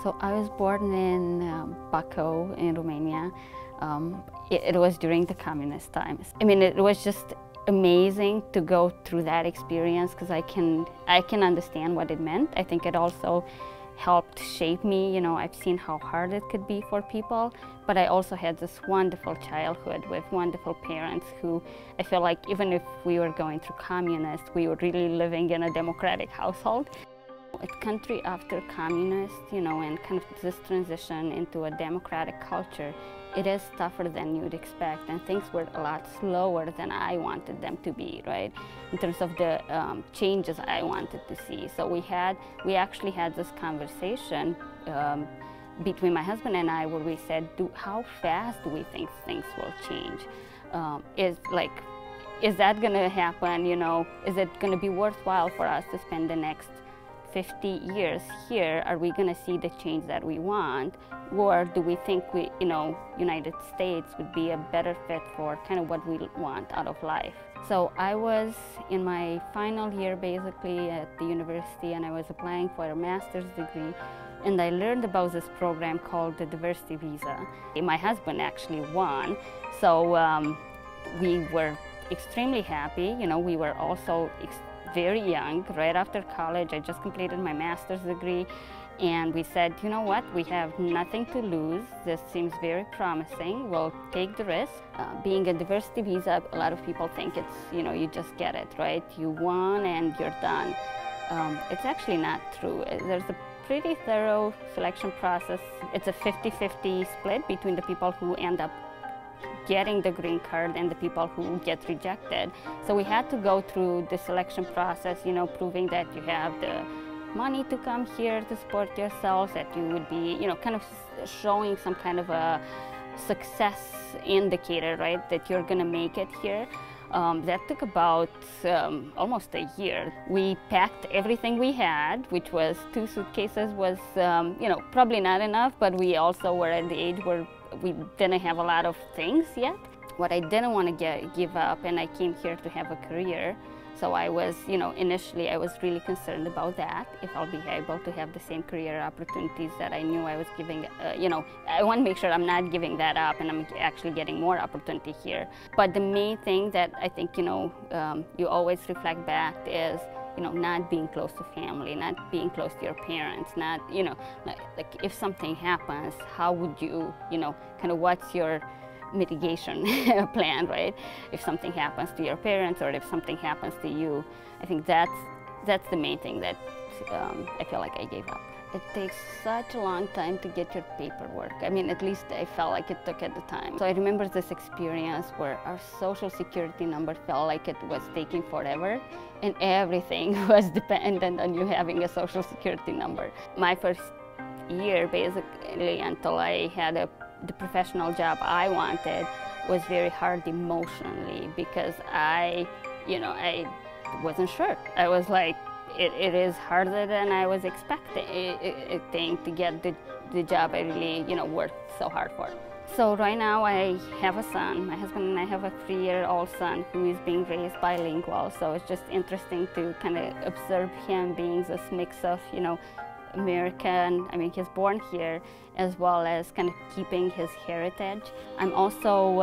So I was born in Bacău in Romania. It was during the communist times. I mean, it was just amazing to go through that experience because I can understand what it meant. I think it also helped shape me. You know, I've seen how hard it could be for people, but I also had this wonderful childhood with wonderful parents who I feel like even if we were going through communist, we were really living in a democratic household. A country after communist, you know, and kind of this transition into a democratic culture, it is tougher than you'd expect, and things were a lot slower than I wanted them to be, right? In terms of the changes I wanted to see. So we actually had this conversation between my husband and I where we said, how fast do we think things will change? Is that going to happen? You know, is it going to be worthwhile for us to spend the next 50 years here? Are we going to see the change that we want, or do we think United States would be a better fit for kind of what we want out of life? So I was in my final year basically at the university, and I was applying for a master's degree, and I learned about this program called the diversity visa. My husband actually won, so we were extremely happy. You know, we were also very young, right after college. I just completed my master's degree, and we said, you know what, we have nothing to lose. This seems very promising. We'll take the risk. Being a diversity visa, a lot of people think it's, you know, you just get it, right? You won and you're done. It's actually not true. There's a pretty thorough selection process. It's a 50-50 split between the people who end up getting the green card and the people who get rejected. So we had to go through the selection process, you know, proving that you have the money to come here to support yourselves, that you would be, you know, kind of showing some kind of a success indicator, right, that you're going to make it here. That took about almost a year. We packed everything we had, which was 2 suitcases, was, you know, probably not enough, but we also were at the age where we didn't have a lot of things yet. What I didn't want to give up, and I came here to have a career, so I was, you know, initially I was really concerned about that, if I'll be able to have the same career opportunities that I knew I was giving, you know, I want to make sure I'm not giving that up and I'm actually getting more opportunity here. But the main thing that I think, you know, you always reflect back is, you know, not being close to family, not being close to your parents, not, you know, like if something happens, how would you, you know, kind of what's your mitigation plan, right? If something happens to your parents or if something happens to you, I think that's the main thing that I feel like I gave up. It takes such a long time to get your paperwork. I mean, at least I felt like it took at the time. So I remember this experience where our social security number felt like it was taking forever, and everything was dependent on you having a social security number. My first year, basically, until I had the professional job I wanted, was very hard emotionally because I wasn't sure. I was like, it is harder than I was expecting to get the job I really, you know, worked so hard for. So right now I have a son. My husband and I have a 3-year-old son who is being raised bilingual. So it's just interesting to kind of observe him being this mix of, you know, American, I mean, he's born here, as well as kind of keeping his heritage. I'm also,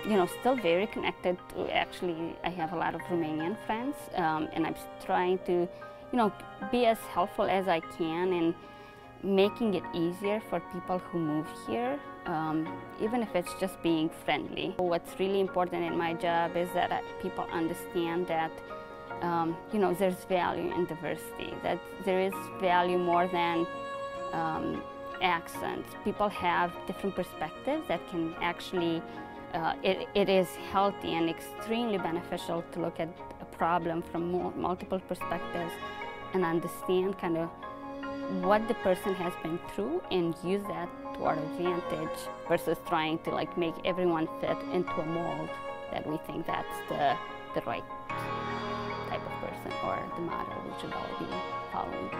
you know, still very connected to, actually, I have a lot of Romanian friends, and I'm trying to, you know, be as helpful as I can in making it easier for people who move here, even if it's just being friendly. What's really important in my job is that people understand that you know, there's value in diversity, that there is value more than accents. People have different perspectives that can actually, it is healthy and extremely beneficial to look at a problem from multiple perspectives and understand kind of what the person has been through and use that to our advantage versus trying to like make everyone fit into a mold that we think that's the right type of person or the model we should all be following.